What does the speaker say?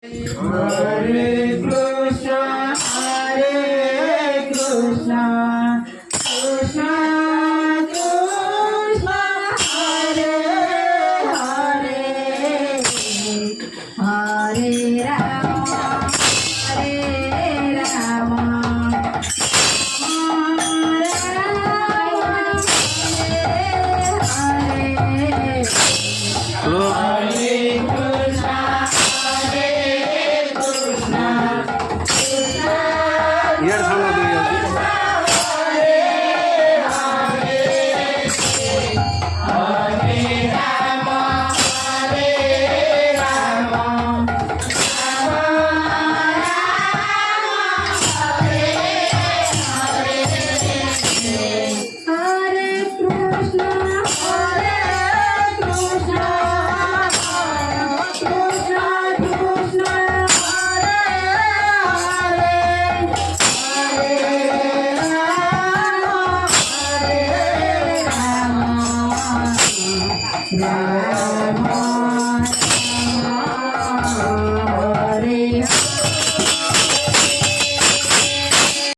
Hare Krishna, Hare Krishna, Krishna Krishna, Hare Hare, Hare Rama, Hare Rama, Rama Hare Hare, Hare ইয়ার সামনে দিয়ে Rama